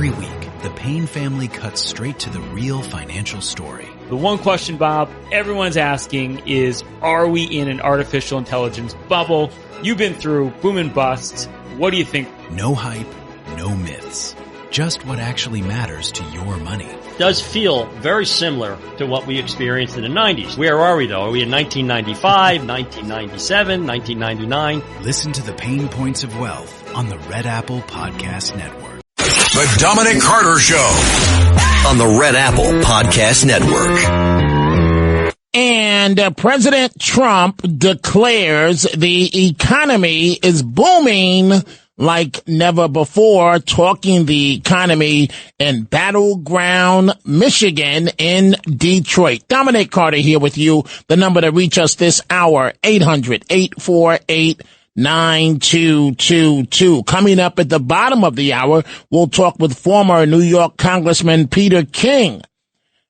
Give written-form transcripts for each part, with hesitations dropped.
Every week, the Payne family cuts straight to the real financial story. The one question, Bob, everyone's asking is, are we in an artificial intelligence bubble? You've been through boom and bust. What do you think? No hype, no myths. Just what actually matters to your money. Does feel very similar to what we experienced in the 90s. Where are we, though? Are we in 1995, 1997, 1999? Listen to the Pain Points of Wealth on the Red Apple Podcast Network. The Dominic Carter Show on the Red Apple Podcast Network. And President Trump declares the economy is booming like never before, talking the economy in battleground Michigan in Detroit. Dominic Carter here with you. The number to reach us this hour, 800-848-9222. Coming up at the bottom of the hour, we'll talk with former New York Congressman Peter King.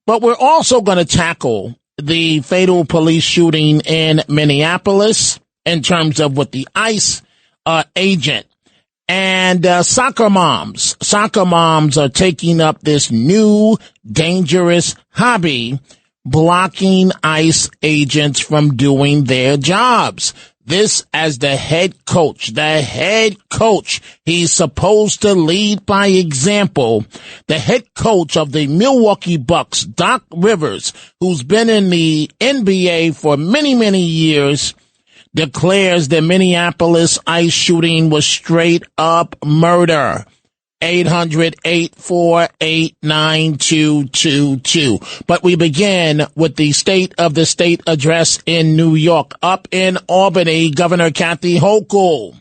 But we're also going to tackle the fatal police shooting in Minneapolis in terms of with the ICE agent. And soccer moms are taking up this new dangerous hobby, blocking ICE agents from doing their jobs. This as the head coach, he's supposed to lead by example. The head coach of the Milwaukee Bucks, Doc Rivers, who's been in the NBA for many, many years, declares the Minneapolis ICE shooting was straight up murder. 800-848-9222. But we begin with the State of the State address in New York. Up in Albany, Governor Kathy Hochul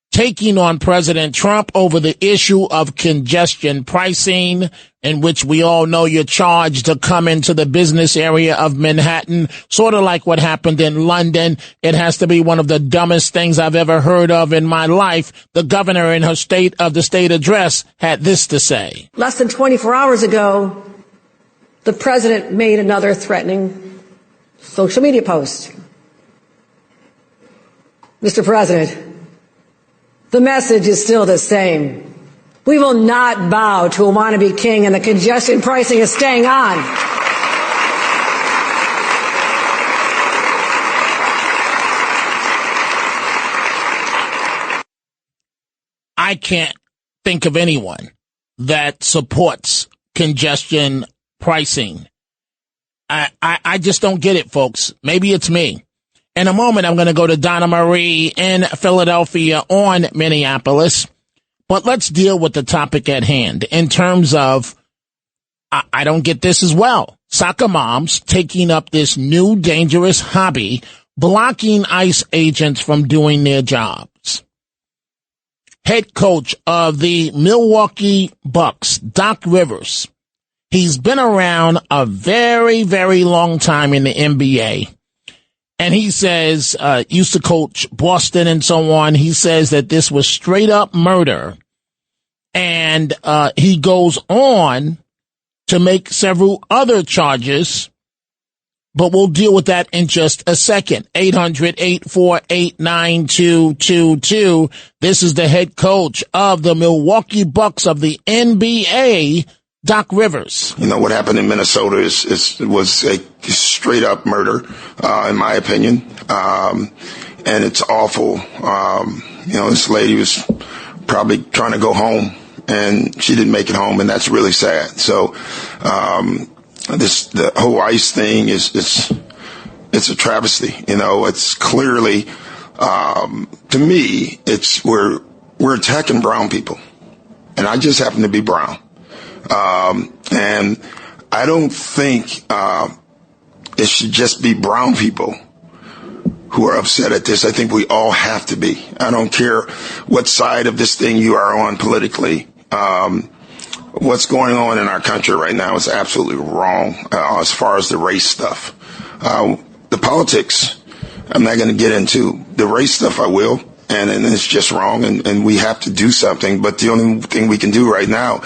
taking on President Trump over the issue of congestion pricing, in which we all know you're charged to come into the business area of Manhattan, sort of like what happened in London. It has to be one of the dumbest things I've ever heard of in my life. The governor in her State of the State address had this to say. Less than 24 hours ago, the president made another threatening social media post. Mr. President, the message is still the same. We will not bow to a wannabe king, and the congestion pricing is staying on. I can't think of anyone that supports congestion pricing. I just don't get it, folks. Maybe it's me. In a moment, I'm going to go to Donna Marie in Philadelphia on Minneapolis. But let's deal with the topic at hand in terms of, I don't get this as well. Soccer moms taking up this new dangerous hobby, blocking ICE agents from doing their jobs. Head coach of the Milwaukee Bucks, Doc Rivers. He's been around a very, very long time in the NBA. And he says, used to coach Boston and so on. He says that this was straight up murder. And he goes on to make several other charges. But we'll deal with that in just a second. 800-848-9222. This is the head coach of the Milwaukee Bucks of the NBA, Doc Rivers. You know, what happened in Minnesota was a straight up murder, in my opinion. And it's awful. This lady was probably trying to go home and she didn't make it home, and that's really sad. So, the whole ICE thing it's a travesty. It's clearly, to me, we're attacking brown people, and I just happen to be brown. And I don't think it should just be brown people who are upset at this. I think we all have to be. I don't care what side of this thing you are on politically. What's going on in our country right now is absolutely wrong as far as the race stuff. The politics, I'm not going to get into. The race stuff, I will. And it's just wrong, and we have to do something. But the only thing we can do right now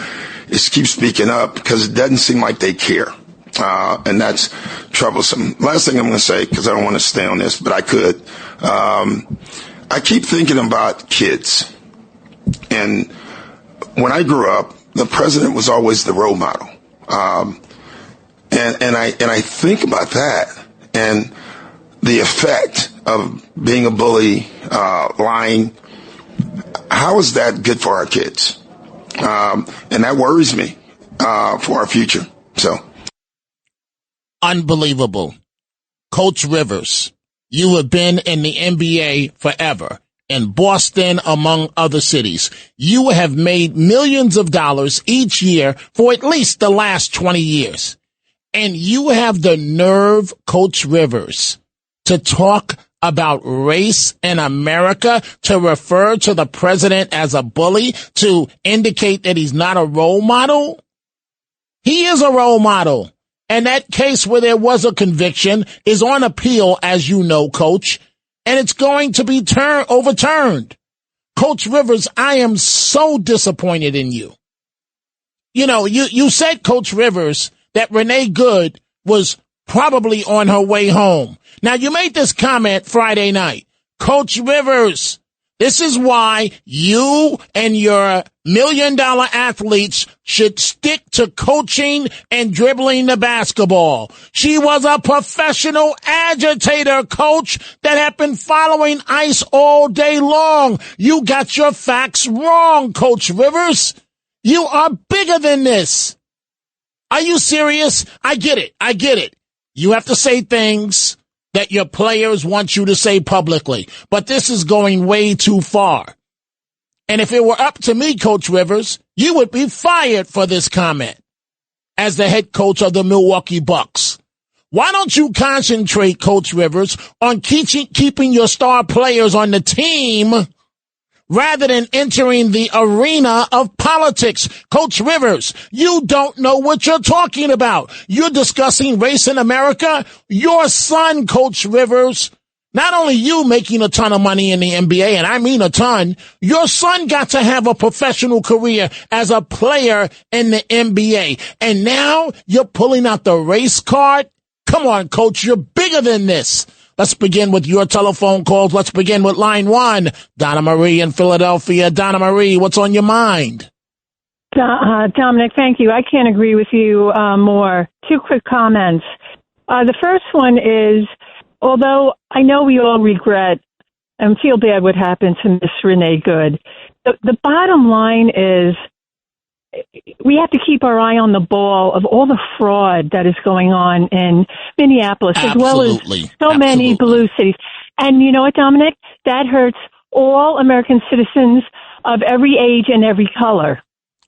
is keep speaking up, because it doesn't seem like they care. And that's troublesome. Last thing I'm going to say, because I don't want to stay on this, but I could. I keep thinking about kids. And when I grew up, the president was always the role model. And I think about that and the effect of being a bully, lying. How is that good for our kids? And that worries me for our future. So, unbelievable. Coach Rivers, you have been in the NBA forever, in Boston, among other cities. You have made millions of dollars each year for at least the last 20 years. And you have the nerve, Coach Rivers, to talk about race in America, to refer to the president as a bully, to indicate that he's not a role model? He is a role model. And that case where there was a conviction is on appeal, as you know, Coach, and it's going to be overturned. Coach Rivers, I am so disappointed in you. You know, you said, Coach Rivers, that Renee Good was probably on her way home. Now, you made this comment Friday night. Coach Rivers, this is why you and your $1 million athletes should stick to coaching and dribbling the basketball. She was a professional agitator, Coach, that had been following ICE all day long. You got your facts wrong, Coach Rivers. You are bigger than this. Are you serious? I get it. You have to say things that your players want you to say publicly. But this is going way too far. And if it were up to me, Coach Rivers, you would be fired for this comment as the head coach of the Milwaukee Bucks. Why don't you concentrate, Coach Rivers, on keeping your star players on the team rather than entering the arena of politics? Coach Rivers, you don't know what you're talking about. You're discussing race in America. Your son, Coach Rivers, not only you making a ton of money in the NBA, and I mean a ton, your son got to have a professional career as a player in the NBA. And now you're pulling out the race card? Come on, Coach, you're bigger than this. Let's begin with your telephone calls. Let's begin with line one. Donna Marie in Philadelphia. Donna Marie, what's on your mind? Dominic, thank you. I can't agree with you more. Two quick comments. The first one is, although I know we all regret and feel bad what happened to Miss Renee Good, the bottom line is we have to keep our eye on the ball of all the fraud that is going on in Minneapolis, as well as so many blue cities. And you know what, Dominic? That hurts all American citizens of every age and every color.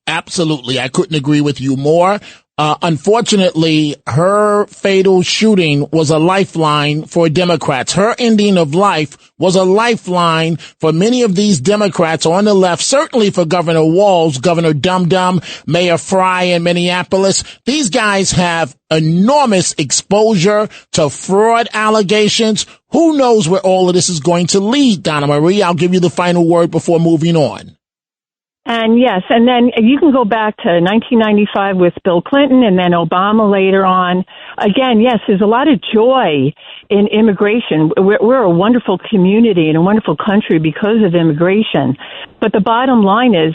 Absolutely. I couldn't agree with you more. Unfortunately, her fatal shooting was a lifeline for Democrats. Her ending of life was a lifeline for many of these Democrats on the left, certainly for Governor Walz, Governor Dum Dum, Mayor Fry in Minneapolis. These guys have enormous exposure to fraud allegations. Who knows where all of this is going to lead, Donna Marie? I'll give you the final word before moving on. And yes, and then you can go back to 1995 with Bill Clinton and then Obama later on. Again, yes, there's a lot of joy in immigration. We're a wonderful community and a wonderful country because of immigration. But the bottom line is,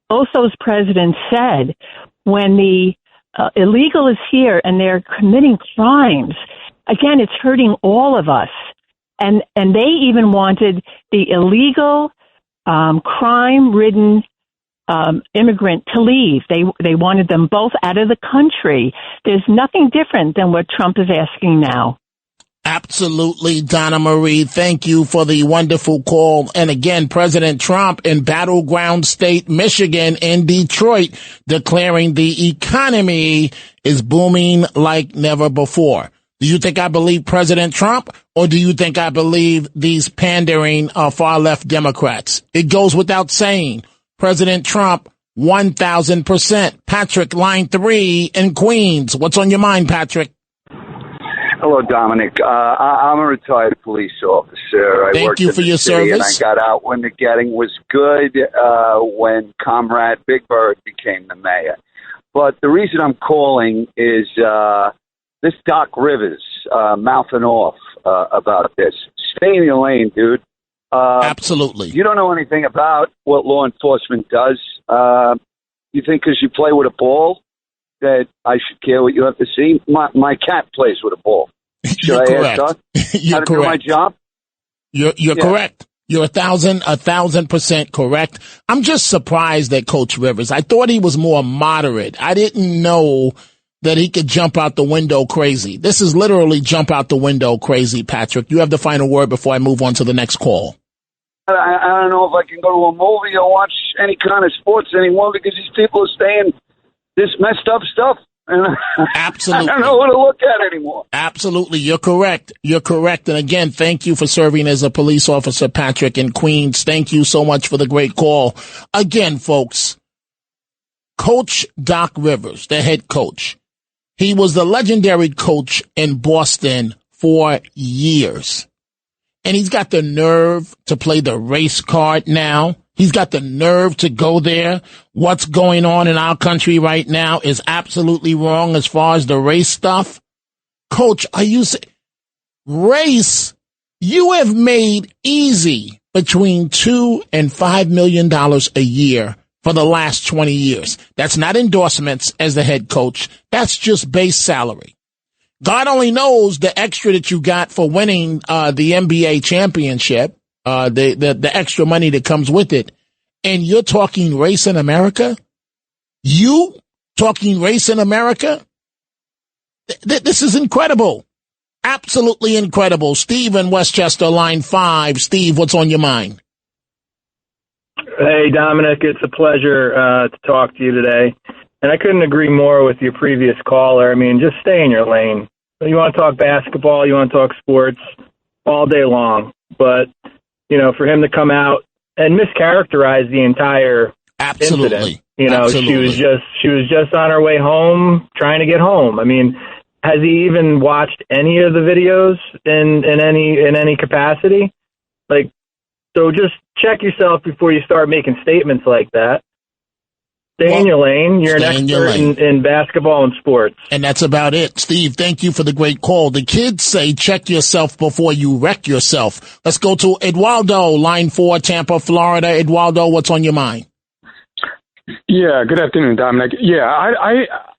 both those presidents said, when the illegal is here and they're committing crimes, again, it's hurting all of us. And they even wanted the illegal, crime-ridden immigrant to leave. They wanted them both out of the country. There's nothing different than what Trump is asking now. Absolutely, Donna Marie. Thank you for the wonderful call. And again, President Trump in battleground state Michigan in Detroit declaring the economy is booming like never before. Do you think I believe President Trump, or do you think I believe these pandering far-left Democrats? It goes without saying. President Trump, 1,000%. Patrick, line 3 in Queens. What's on your mind, Patrick? Hello, Dominic. I'm a retired police officer. Thank you for your service. And I got out when the getting was good, when Comrade Big Bird became the mayor. But the reason I'm calling is this Doc Rivers mouthing off about this. Stay in your lane, dude. Absolutely. You don't know anything about what law enforcement does. You think because you play with a ball that I should care what you have to see? My cat plays with a ball. Should I correct. ask her You're how to correct. do my job? You're correct. You're 1,000% correct. I'm just surprised at Coach Rivers. I thought he was more moderate. I didn't know that he could jump out the window crazy. This is literally jump out the window crazy, Patrick. You have the final word before I move on to the next call. I don't know if I can go to a movie or watch any kind of sports anymore because these people are saying this messed up stuff. And Absolutely. I don't know what to look at anymore. Absolutely. You're correct. You're correct. And again, thank you for serving as a police officer, Patrick, in Queens. Thank you so much for the great call. Again, folks, Coach Doc Rivers, the head coach, he was the legendary coach in Boston for years. And he's got the nerve to play the race card now. He's got the nerve to go there. What's going on in our country right now is absolutely wrong as far as the race stuff. Coach, are you race? You have made easy between $2 and $5 million a year for the last 20 years. That's not endorsements as the head coach. That's just base salary. God only knows the extra that you got for winning the NBA championship. The extra money that comes with it. And you're talking race in America? You talking race in America? This is incredible. Absolutely incredible. Steve in Westchester, line 5. Steve, what's on your mind? Hey, Dominic, it's a pleasure to talk to you today. And I couldn't agree more with your previous caller. I mean, just stay in your lane. You want to talk basketball, you want to talk sports all day long. But you know, for him to come out and mischaracterize the entire incident. You know, Absolutely. she was just on her way home, trying to get home. I mean, has he even watched any of the videos in any capacity? Like, so just check yourself before you start making statements like that. Stay in your lane. You're an expert in basketball and sports. And that's about it. Steve, thank you for the great call. The kids say check yourself before you wreck yourself. Let's go to Eduardo, line 4, Tampa, Florida. Eduardo, what's on your mind? Yeah, good afternoon, Dominic. Yeah,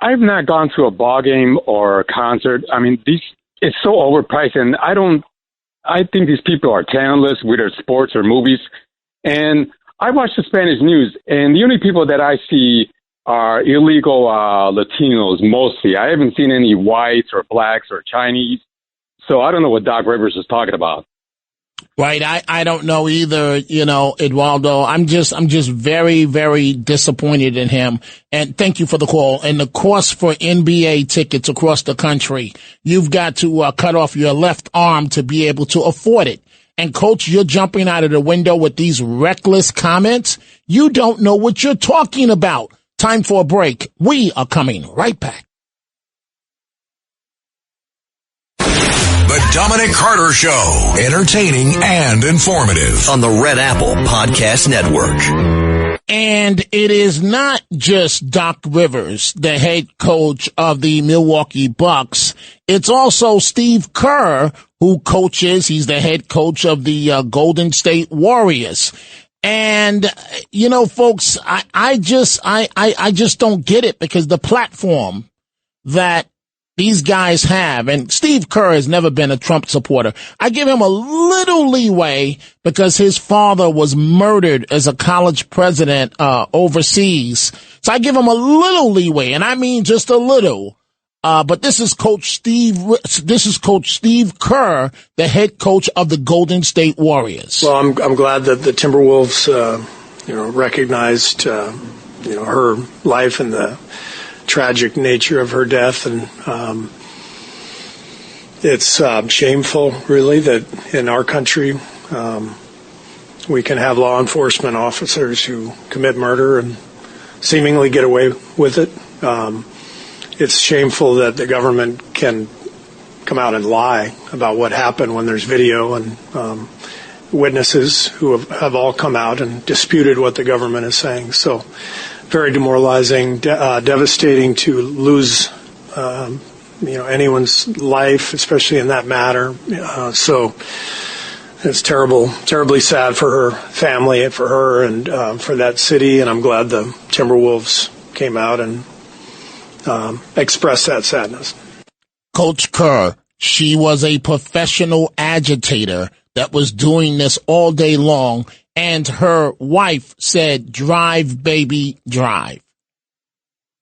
I've not gone to a ball game or a concert. I mean, it's so overpriced, and I think these people are talentless, whether it's sports or movies. And I watch the Spanish news, and the only people that I see are illegal Latinos mostly. I haven't seen any whites or blacks or Chinese. So I don't know what Doc Rivers is talking about. Right. I don't know either, you know, Eduardo. I'm just very, very disappointed in him. And thank you for the call. And the cost for NBA tickets across the country, you've got to cut off your left arm to be able to afford it. And Coach, you're jumping out of the window with these reckless comments. You don't know what you're talking about. Time for a break. We are coming right back. The Dominic Carter Show. Entertaining and informative. On the Red Apple Podcast Network. And it is not just Doc Rivers, the head coach of the Milwaukee Bucks. It's also Steve Kerr, who coaches. He's the head coach of the Golden State Warriors. And, you know, folks, I just don't get it, because the platform that these guys have, and Steve Kerr has never been a Trump supporter. I give him a little leeway because his father was murdered as a college president overseas. So I give him a little leeway, and I mean just a little. But this is Coach Steve Kerr, the head coach of the Golden State Warriors. Well, I'm glad that the Timberwolves, recognized, her life and the tragic nature of her death, and it's shameful, really, that in our country we can have law enforcement officers who commit murder and seemingly get away with it. It's shameful that the government can come out and lie about what happened when there's video, and witnesses who have all come out and disputed what the government is saying. So very demoralizing, devastating to lose, anyone's life, especially in that matter. So it's terribly sad for her family and for her and for that city. And I'm glad the Timberwolves came out and expressed that sadness. Coach Kerr, she was a professional agitator that was doing this all day long, and her wife said, "Drive, baby, drive."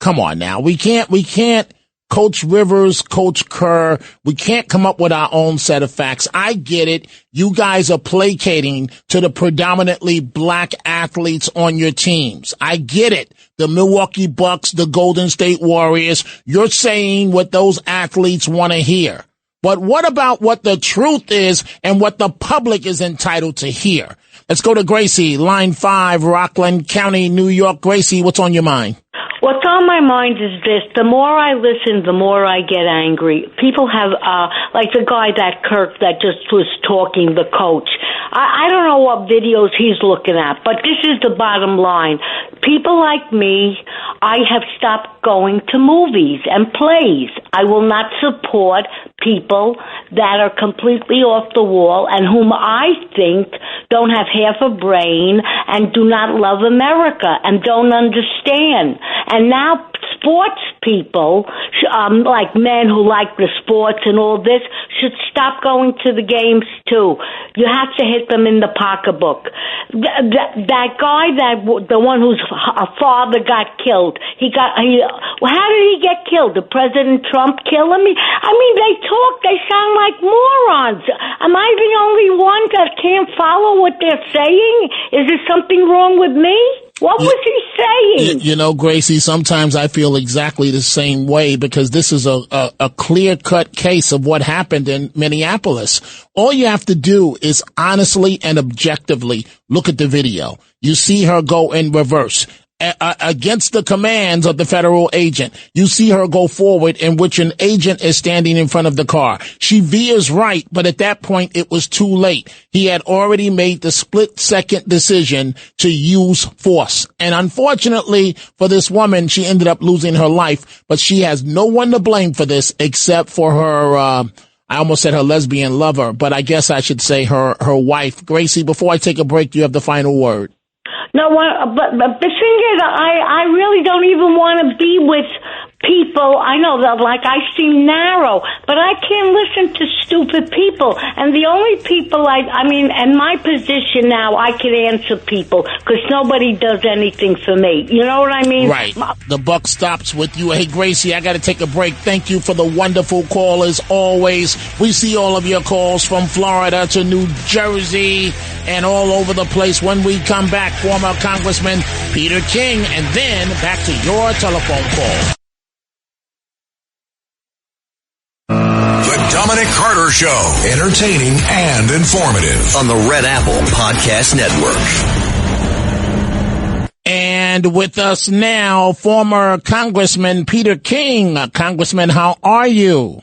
Come on now. We can't, Coach Rivers, Coach Kerr, we can't come up with our own set of facts. I get it. You guys are placating to the predominantly black athletes on your teams. I get it. The Milwaukee Bucks, the Golden State Warriors, you're saying what those athletes want to hear. But what about what the truth is and what the public is entitled to hear? Let's go to Gracie, line 5, Rockland County, New York. Gracie, what's on your mind? What's on my mind is this. The more I listen, the more I get angry. People have, like the guy that Kirk that just was talking, the coach. I don't know what videos he's looking at, but this is the bottom line. People like me, I have stopped going to movies and plays. I will not support people that are completely off the wall and whom I think don't have half a brain and do not love America and don't understand. And now sports people, like men who like the sports and all this, should stop going to the games too. You have to hit them in the pocketbook. That guy, the one whose father got killed, how did he get killed? Did President Trump kill him? I mean, they sound like morons. Am I the only one that can't follow what they're saying? Is there something wrong with me? What was he saying? You know, Gracie, sometimes I feel exactly the same way because this is a clear-cut case of what happened in Minneapolis. All you have to do is honestly and objectively look at the video. You see her go in reverse. Against the commands of the federal agent. You see her go forward in which an agent is standing in front of the car. She veers right, but at that point it was too late. He had already made the split-second decision to use force. And unfortunately for this woman, she ended up losing her life, but she has no one to blame for this except for her, I almost said her lesbian lover, but I guess I should say her wife. Gracie, before I take a break, you have the final word. No, but the thing is, I really don't even want to be with people. I know that, like, I seem narrow, but I can't listen to stupid people. And the only people in my position now, I can answer people because nobody does anything for me. You know what I mean? Right. The buck stops with you. Hey, Gracie, I got to take a break. Thank you for the wonderful call as always. We see all of your calls from Florida to New Jersey and all over the place. When we come back, former Congressman Peter King, and then back to your telephone call. The Dominic Carter Show. Entertaining and informative. On the Red Apple Podcast Network. And with us now, former Congressman Peter King. Congressman, how are you?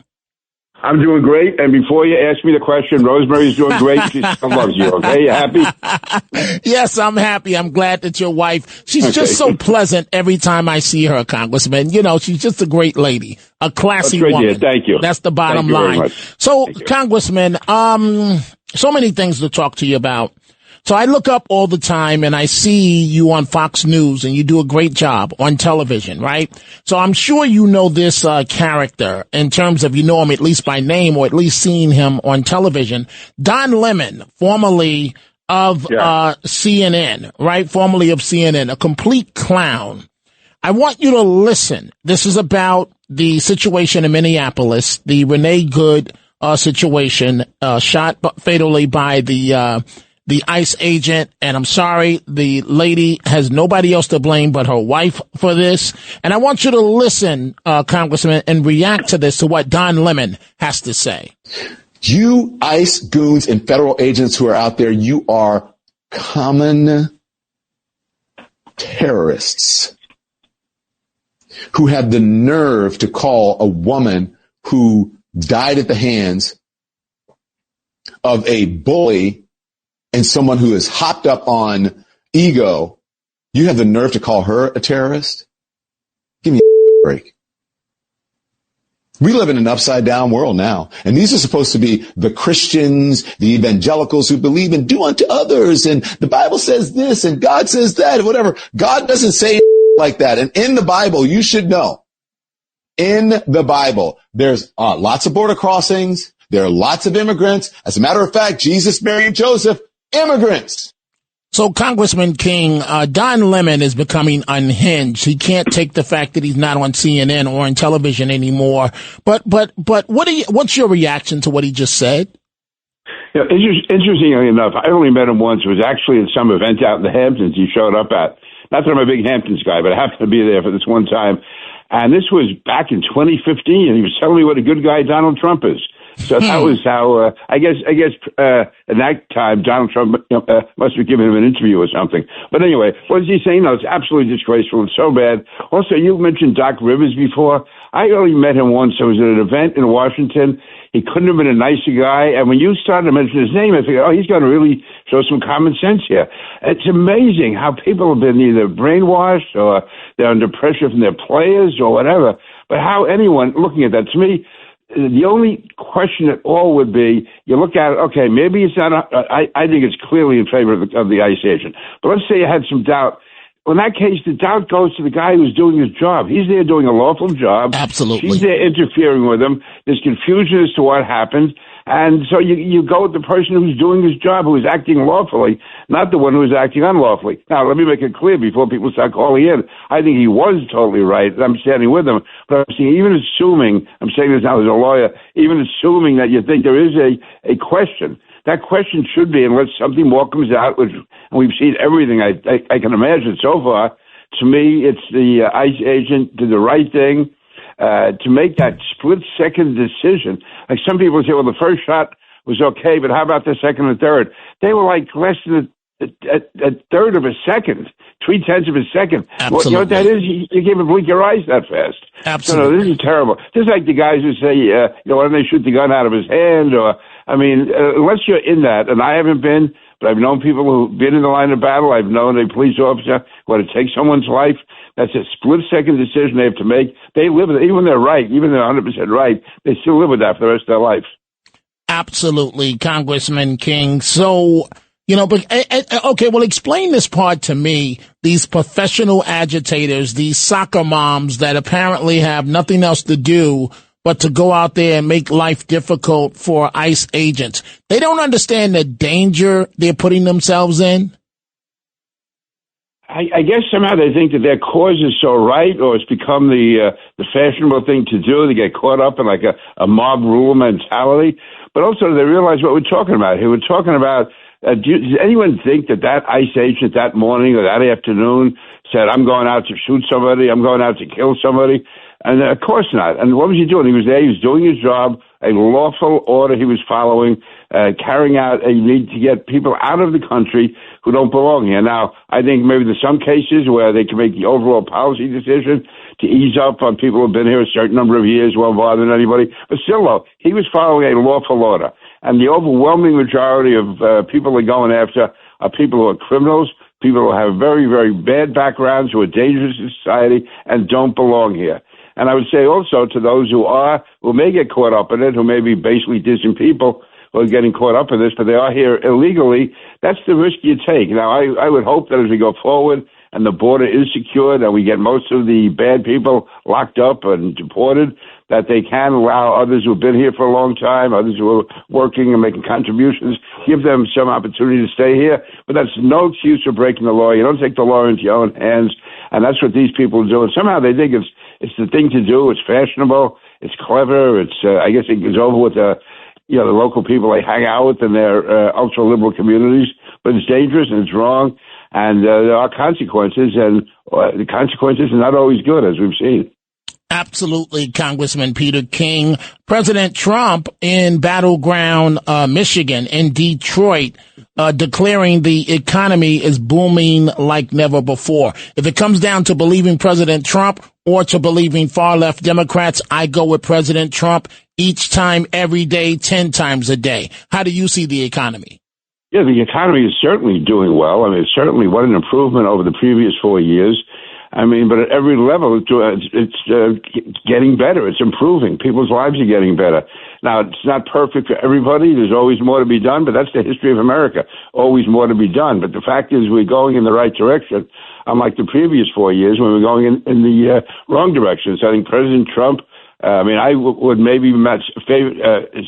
I'm doing great. And before you ask me the question, Rosemary's doing great. She still loves you. Okay, you happy? Yes, I'm happy. I'm glad that your wife, she's just so pleasant every time I see her, Congressman. You know, she's just a great lady, a classy woman. Dear. Thank you. That's the bottom line. So, Congressman, so many things to talk to you about. So I look up all the time and I see you on Fox News and you do a great job on television, right? So I'm sure you know this character in terms of you know him at least by name or at least seeing him on television. Don Lemon, formerly of CNN, right? Formerly of CNN, a complete clown. I want you to listen. This is about the situation in Minneapolis, the Renee Good situation, shot fatally by the ICE agent, and I'm sorry, the lady has nobody else to blame but her wife for this. And I want you to listen, Congressman, and react to this, to what Don Lemon has to say. You ICE goons and federal agents who are out there, you are common terrorists who have the nerve to call a woman who died at the hands of a bully and someone who is hopped up on ego. You have the nerve to call her a terrorist? Give me a break. We live in an upside down world now. And these are supposed to be the Christians, the evangelicals who believe in do unto others. And the Bible says this and God says that, whatever. God doesn't say like that. And in the Bible, you should know, in the Bible, there's lots of border crossings. There are lots of immigrants. As a matter of fact, Jesus, Mary, and Joseph, immigrants. So, Congressman King, Don Lemon is becoming unhinged. He can't take the fact that he's not on CNN or on television anymore. But what's your reaction to what he just said? Yeah, interestingly enough, I only met him once. It was actually at some event out in the Hamptons he showed up at. Not that I'm a big Hamptons guy, but I happened to be there for this one time. And this was back in 2015, and he was telling me what a good guy Donald Trump is. So that was how, I guess, at that time, Donald Trump must have given him an interview or something. But anyway, what is he saying? No, it's absolutely disgraceful. It's so bad. Also, you mentioned Doc Rivers before. I only met him once. I was at an event in Washington. He couldn't have been a nicer guy. And when you started to mention his name, I figured, he's going to really show some common sense here. It's amazing how people have been either brainwashed or they're under pressure from their players or whatever. But how anyone looking at that, to me, the only question at all would be, you look at it, okay, maybe it's not, I think it's clearly in favor of the ICE agent. But let's say you had some doubt. Well, in that case, the doubt goes to the guy who's doing his job. He's there doing a lawful job. Absolutely. He's there interfering with him. There's confusion as to what happened. And so you go with the person who's doing his job, who is acting lawfully, not the one who is acting unlawfully. Now, let me make it clear before people start calling in. I think he was totally right. I'm standing with him. But I'm saying, even assuming, I'm saying this now as a lawyer, even assuming that you think there is a question, that question should be, unless something more comes out, which and we've seen everything I can imagine so far. To me, it's the ICE agent did the right thing. To make that split-second decision. Like some people say, well, the first shot was okay, but how about the second and third? They were like less than a third of a second, 0.3 of a second. Well, you know what that is? You can't even blink your eyes that fast. Absolutely. So, no, this is terrible. Just like the guys who say, why don't they shoot the gun out of his hand? Or, I mean, unless you're in that, and I haven't been, but I've known people who've been in the line of battle. I've known a police officer who had to take someone's life. That's a split-second decision they have to make. They live with it. Even when they're right, even they're 100% right, they still live with that for the rest of their life. Absolutely, Congressman King. So, but okay, well, explain this part to me. These professional agitators, these soccer moms that apparently have nothing else to do but to go out there and make life difficult for ICE agents. They don't understand the danger they're putting themselves in. I guess somehow they think that their cause is so right, or it's become the fashionable thing to do. They get caught up in like a mob rule mentality. But also they realize what we're talking about here. We're talking about, does anyone think that ICE agent that morning or that afternoon said, I'm going out to shoot somebody, I'm going out to kill somebody? And of course not. And what was he doing? He was there, he was doing his job, a lawful order he was following, carrying out a need to get people out of the country who don't belong here. Now, I think maybe there's some cases where they can make the overall policy decision to ease up on people who have been here a certain number of years, won't bother anybody. But still, though, he was following a lawful order. And the overwhelming majority of people they're going after are people who are criminals, people who have very, very bad backgrounds, who are dangerous to society and don't belong here. And I would say also to those who may get caught up in it, who may be basically decent people who are getting caught up in this, but they are here illegally, that's the risk you take. Now, I would hope that as we go forward and the border is secured and we get most of the bad people locked up and deported, that they can allow others who have been here for a long time, others who are working and making contributions, give them some opportunity to stay here. But that's no excuse for breaking the law. You don't take the law into your own hands, and that's what these people do. And somehow they think it's the thing to do. It's fashionable. It's clever. It's I guess it goes over with the local people they hang out with in their ultra-liberal communities. But it's dangerous and it's wrong. And there are consequences, and the consequences are not always good, as we've seen. Absolutely, Congressman Peter King. President Trump in battleground Michigan, in Detroit, declaring the economy is booming like never before. If it comes down to believing President Trump or to believing far-left Democrats, I go with President Trump each time, every day, 10 times a day. How do you see the economy? Yeah, the economy is certainly doing well. I mean, certainly what an improvement over the previous 4 years. I mean, but at every level, it's getting better. It's improving. People's lives are getting better. Now, it's not perfect for everybody. There's always more to be done, but that's the history of America. Always more to be done. But the fact is we're going in the right direction, unlike the previous 4 years when we're going in the wrong direction. So I think President Trump, I would maybe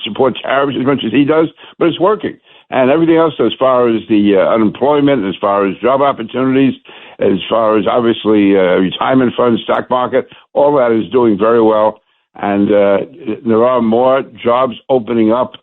support tariffs as much as he does, but it's working. And everything else, as far as the unemployment, as far as job opportunities, as far as obviously retirement funds, stock market, all that is doing very well. And there are more jobs opening up.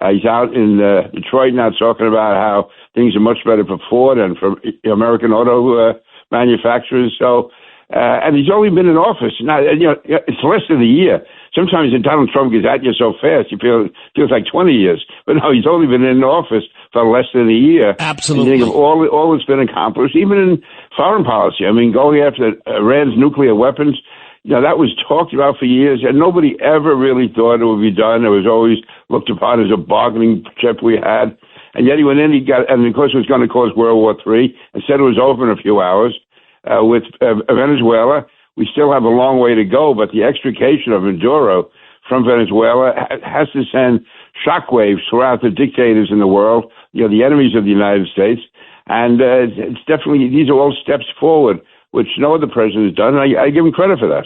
He's out in Detroit now talking about how things are much better for Ford and for American auto manufacturers. So, and he's only been in office. Now, it's less than a year. Sometimes when Donald Trump gets at you so fast, you feels like 20 years. But no, he's only been in office for less than a year. Absolutely. And you think of all that's been accomplished, even in foreign policy. I mean, going after Iran's nuclear weapons, that was talked about for years, and nobody ever really thought it would be done. It was always looked upon as a bargaining chip we had. And yet he went in, and of course it was going to cause World War III, and said it was over in a few hours. With Venezuela, we still have a long way to go, but the extrication of Maduro from Venezuela has to send shockwaves throughout the dictators in the world, the enemies of the United States. And it's definitely, these are all steps forward, which no other president has done, and I give him credit for that.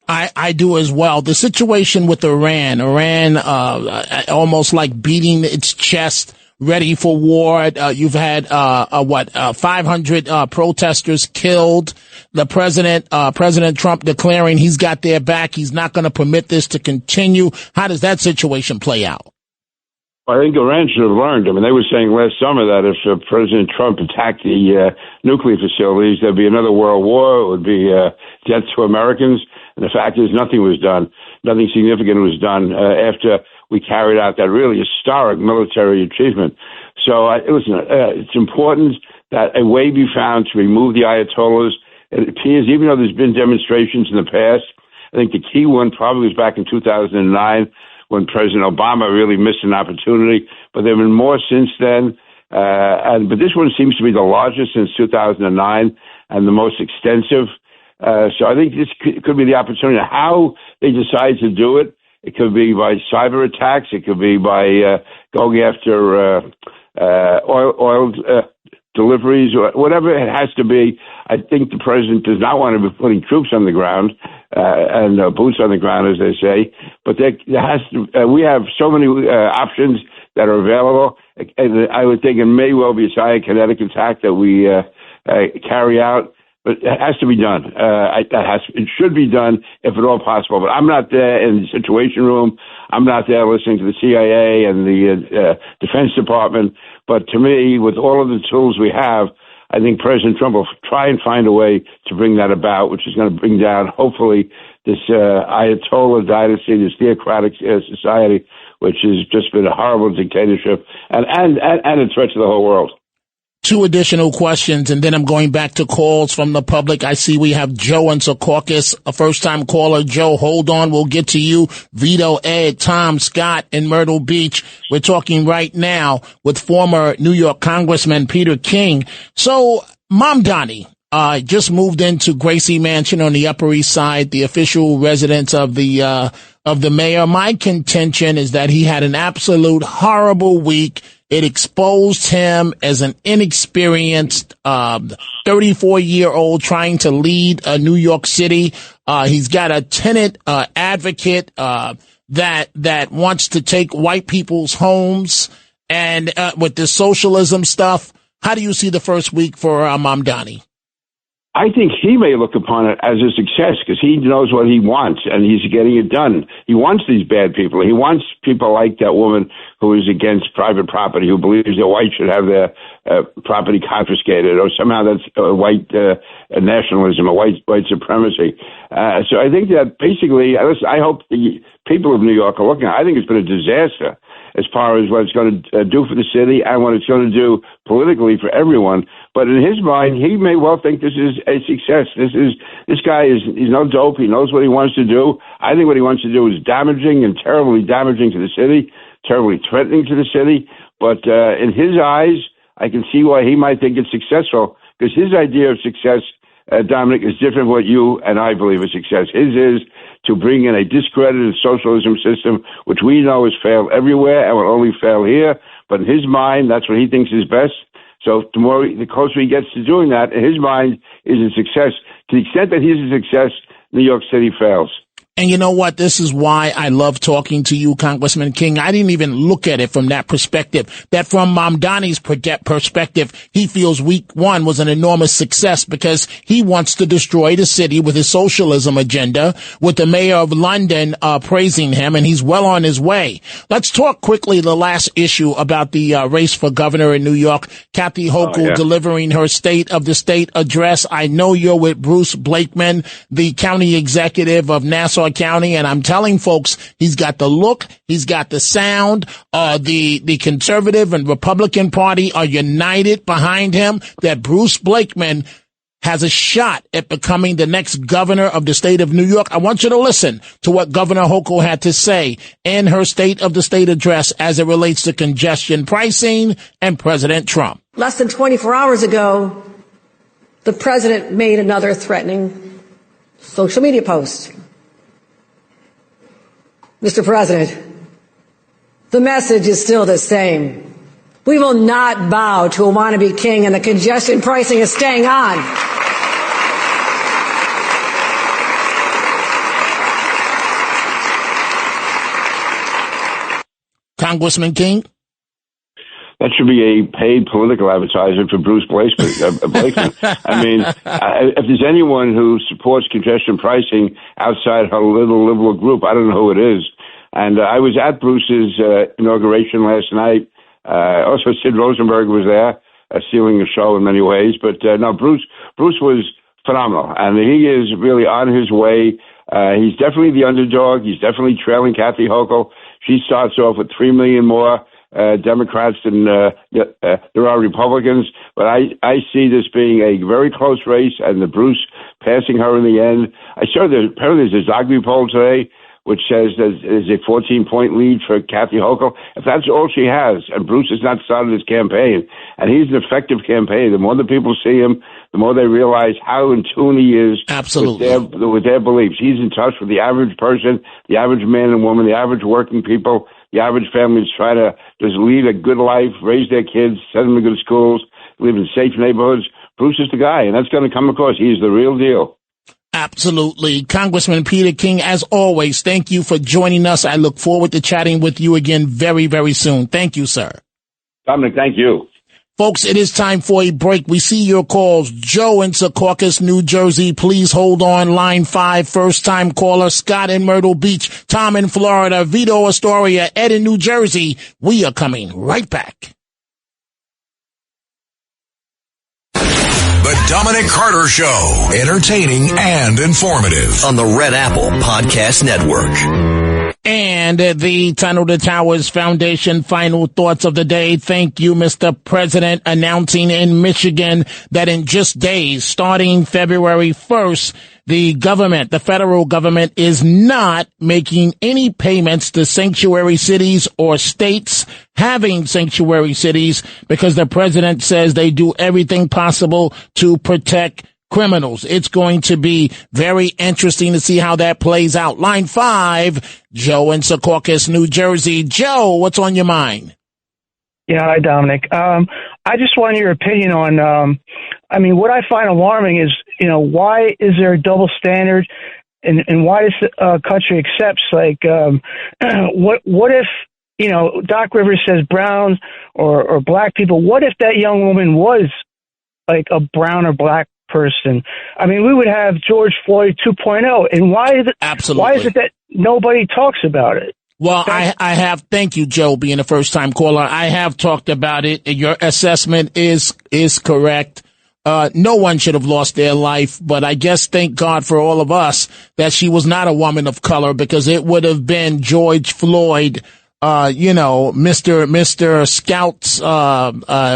I do as well. The situation with Iran almost like beating its chest, ready for war. You've had 500 protesters killed. The President Trump declaring he's got their back. He's not going to permit this to continue. How does that situation play out? I think Iran should have learned. I mean, they were saying last summer that if President Trump attacked the nuclear facilities, there'd be another world war. It would be death to Americans. And the fact is nothing was done. Nothing significant was done after we carried out that really historic military achievement. So, it's important that a way be found to remove the Ayatollahs. It appears, even though there's been demonstrations in the past, I think the key one probably was back in 2009 when President Obama really missed an opportunity. But there have been more since then. But this one seems to be the largest since 2009 and the most extensive. So I think this could be the opportunity. How they decide to do it, it could be by cyber attacks. It could be by going after oil deliveries or whatever it has to be. I think the president does not want to be putting troops on the ground and boots on the ground, as they say. But we have so many options that are available. And I would think it may well be a cyberkinetic attack that we carry out. But it has to be done. It should be done if at all possible. But I'm not there in the Situation Room. I'm not there listening to the CIA and the Defense Department. But to me, with all of the tools we have, I think President Trump will try and find a way to bring that about, which is going to bring down, hopefully, this Ayatollah dynasty, this theocratic society, which has just been a horrible dictatorship and a threat to the whole world. Two additional questions, and then I'm going back to calls from the public. I see we have Joe in Secaucus, a first-time caller. Joe, hold on. We'll get to you. Vito, Ed, Tom, Scott in Myrtle Beach. We're talking right now with former New York Congressman Peter King. So, Mamdani just moved into Gracie Mansion on the Upper East Side, the official residence of the mayor. My contention is that he had an absolute horrible week. It exposed him as an inexperienced 34-year-old trying to lead New York City. He's got a tenant advocate that wants to take white people's homes, and with this socialism stuff. How do you see the first week for Mamdani? I think he may look upon it as a success because he knows what he wants and he's getting it done. He wants these bad people. He wants people like that woman who is against private property, who believes that whites should have their property confiscated, or somehow that's white nationalism, or white supremacy. So I think that basically, I hope the people of New York are looking at it. I think it's been a disaster as far as what it's going to do for the city and what it's going to do politically for everyone. But in his mind, he may well think this is a success. This guy he's no dope. He knows what he wants to do. I think what he wants to do is damaging and terribly damaging to the city, terribly threatening to the city. But in his eyes, I can see why he might think it's successful, because his idea of success Dominic, is different from what you and I believe is success. His is to bring in a discredited socialism system, which we know has failed everywhere and will only fail here. But in his mind, that's what he thinks is best. So the closer he gets to doing that, in his mind, is a success. To the extent that he's a success, New York City fails. And you know what? This is why I love talking to you, Congressman King. I didn't even look at it from that perspective. That from Mamdani's perspective, he feels week one was an enormous success because he wants to destroy the city with his socialism agenda, with the mayor of London praising him, and he's well on his way. Let's talk quickly the last issue about the race for governor in New York. Kathy Hochul delivering her State of the State address. I know you're with Bruce Blakeman, the county executive of Nassau County, and I'm telling folks he's got the look, he's got the sound. The conservative and Republican Party are united behind him, that Bruce Blakeman has a shot at becoming the next governor of the state of New York. I want you to listen to what Governor Hochul had to say in her State of the State address as it relates to congestion pricing and President Trump. Less than 24 hours ago, the president made another threatening social media post. Mr. President, the message is still the same. We will not bow to a wannabe king, and the congestion pricing is staying on. Congressman King? That should be a paid political advertisement for Bruce Blakeman. I mean, if there's anyone who supports congestion pricing outside her little liberal group, I don't know who it is. And I was at Bruce's inauguration last night. Also, Sid Rosenberg was there, stealing the show in many ways. But no, Bruce was phenomenal, and he is really on his way. He's definitely the underdog. He's definitely trailing Kathy Hochul. She starts off with 3 million more Democrats than there are Republicans, but I see this being a very close race, and the Bruce passing her in the end. I saw that apparently there's a Zogby poll today which says there's a 14-point lead for Kathy Hochul. If that's all she has, and Bruce has not started his campaign, and he's an effective campaign, the more the people see him, the more they realize how in tune he is with their beliefs. He's in touch with the average person, the average man and woman, the average working people, the average families try to just lead a good life, raise their kids, send them to good schools, live in safe neighborhoods. Bruce is the guy, and that's going to come across. He's the real deal. Absolutely. Congressman Peter King, as always, thank you for joining us. I look forward to chatting with you again very, very soon. Thank you, sir. Dominic, thank you. Folks, it is time for a break. We see your calls. Joe in Secaucus, New Jersey. Please hold on. Line 5, first-time caller. Scott in Myrtle Beach. Tom in Florida. Vito Astoria. Ed in New Jersey. We are coming right back. The Dominic Carter Show. Entertaining and informative. On the Red Apple Podcast Network. And the Tunnel to Towers Foundation final thoughts of the day. Thank you, Mr. President, announcing in Michigan that in just days, starting February 1st, the federal government is not making any payments to sanctuary cities or states having sanctuary cities because the president says they do everything possible to protect criminals. It's going to be very interesting to see how that plays out. Line 5, Joe in Secaucus, New Jersey. Joe, what's on your mind? Yeah, hi, Dominic. I just want your opinion on, what I find alarming is, why is there a double standard and why does the country accepts, what if, Doc Rivers says brown or black people, what if that young woman was like a brown or black person? We would have George Floyd 2.0. And why is it that nobody talks about it? Well, thank you, Joe, being a first time caller. I have talked about it. Your assessment is correct. No one should have lost their life, but I guess thank God for all of us that she was not a woman of color, because it would have been George Floyd, Mr. Scout's,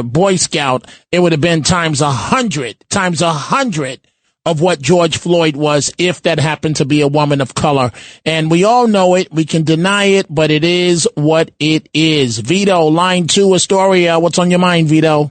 Boy Scout. It would have been times 100 of what George Floyd was if that happened to be a woman of color. And we all know it. We can deny it, but it is what it is. Vito, line 2, Astoria. What's on your mind, Vito?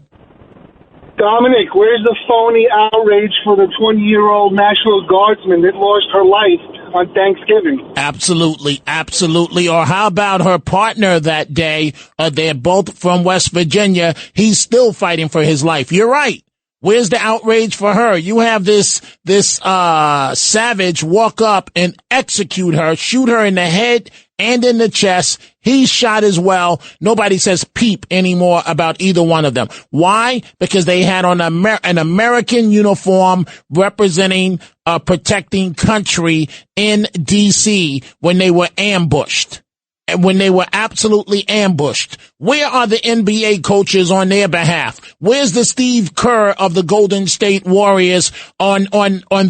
Dominic, where's the phony outrage for the 20-year-old National Guardsman that lost her life on Thanksgiving? Absolutely, absolutely. Or how about her partner that day? They're both from West Virginia. He's still fighting for his life. You're right. Where's the outrage for her? You have this savage walk up and execute her, shoot her in the head and in the chest. He's shot as well. Nobody says peep anymore about either one of them. Why? Because they had on an American uniform representing protecting country in D.C. when they were ambushed. When they were absolutely ambushed. Where are the NBA coaches on their behalf? Where's the Steve Kerr of the Golden State Warriors on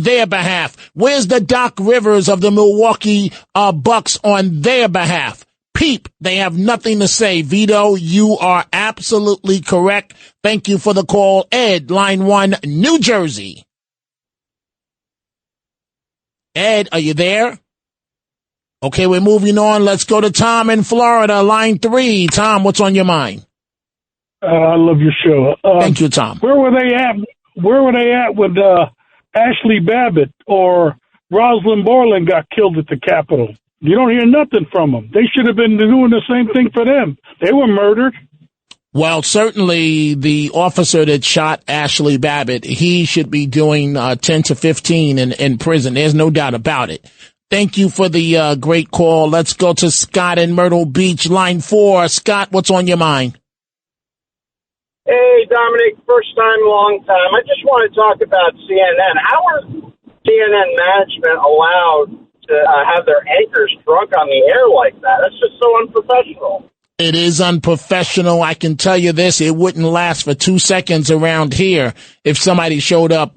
their behalf? Where's the Doc Rivers of the Milwaukee Bucks on their behalf? Peep, they have nothing to say. Vito, you are absolutely correct. Thank you for the call. Ed, line 1, New Jersey. Ed, are you there? Okay, we're moving on. Let's go to Tom in Florida, line 3. Tom, what's on your mind? I love your show. Thank you, Tom. Where were they at? Where were they at when Ashley Babbitt or Rosalind Borland got killed at the Capitol? You don't hear nothing from them. They should have been doing the same thing for them. They were murdered. Well, certainly the officer that shot Ashley Babbitt, he should be doing 10 to 15 in prison. There's no doubt about it. Thank you for the great call. Let's go to Scott in Myrtle Beach, line 4. Scott, what's on your mind? Hey, Dominic, first time, long time. I just want to talk about CNN. How are CNN management allowed to have their anchors drunk on the air like that? That's just so unprofessional. It is unprofessional. I can tell you this. It wouldn't last for 2 seconds around here if somebody showed up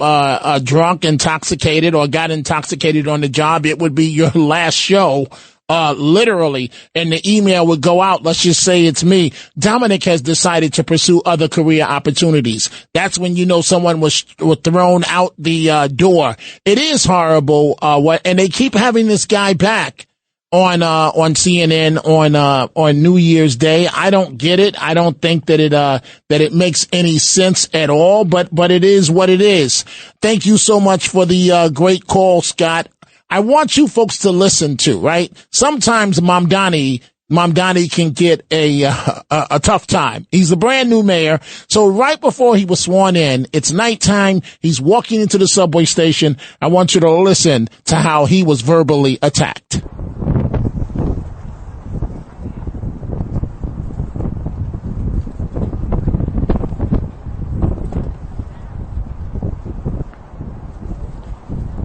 drunk, intoxicated, or got intoxicated on the job. It would be your last show, literally. And the email would go out. Let's just say it's me. Dominic has decided to pursue other career opportunities. That's when you know someone was thrown out the door. It is horrible. And they keep having this guy back on CNN on New Year's Day. I don't get it. I don't think that it makes any sense at all, but it is what it is. Thank you so much for the great call, Scott. I want you folks to listen to, right? Sometimes Mom Donnie can get a tough time. He's a brand new mayor. So right before he was sworn in, it's nighttime. He's walking into the subway station. I want you to listen to how he was verbally attacked.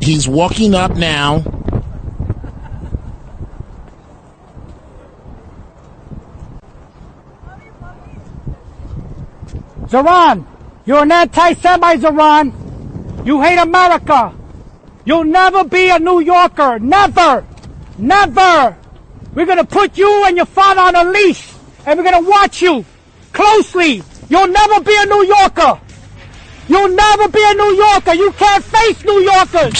He's walking up now. Zoran, you're an anti-Semite, Zoran. You hate America. You'll never be a New Yorker. Never. Never. We're going to put you and your father on a leash, and we're going to watch you closely. You'll never be a New Yorker. You'll never be a New Yorker. You can't face New Yorkers.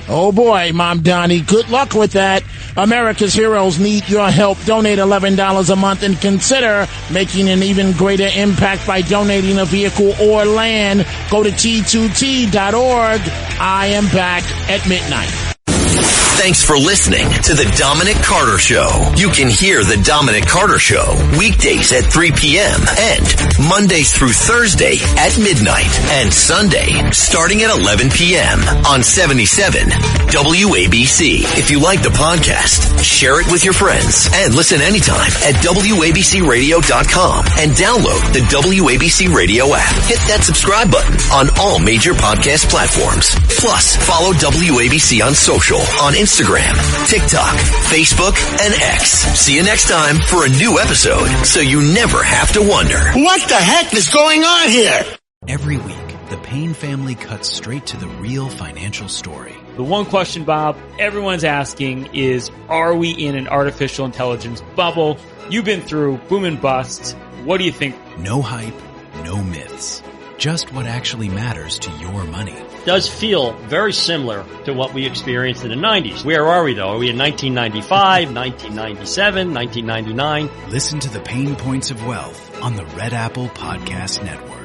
Oh, boy, Mom Donnie. Good luck with that. America's heroes need your help. Donate $11 a month and consider making an even greater impact by donating a vehicle or land. Go to T2T.org. I am back at midnight. Thanks for listening to The Dominic Carter Show. You can hear The Dominic Carter Show weekdays at 3 p.m. and Mondays through Thursday at midnight and Sunday starting at 11 p.m. on 77 WABC. If you like the podcast, share it with your friends and listen anytime at WABCRadio.com and download the WABC Radio app. Hit that subscribe button on all major podcast platforms. Plus, follow WABC on social on Instagram, TikTok, Facebook, and X. See you next time for a new episode so you never have to wonder, what the heck is going on here? Every week, the Payne family cuts straight to the real financial story. The one question, Bob, everyone's asking is, are we in an artificial intelligence bubble? You've been through boom and bust. What do you think? No hype, no myths. Just what actually matters to your money. Does feel very similar to what we experienced in the 90s. Where are we, though? Are we in 1995, 1997, 1999? Listen to the Pain Points of Wealth on the Red Apple Podcast Network.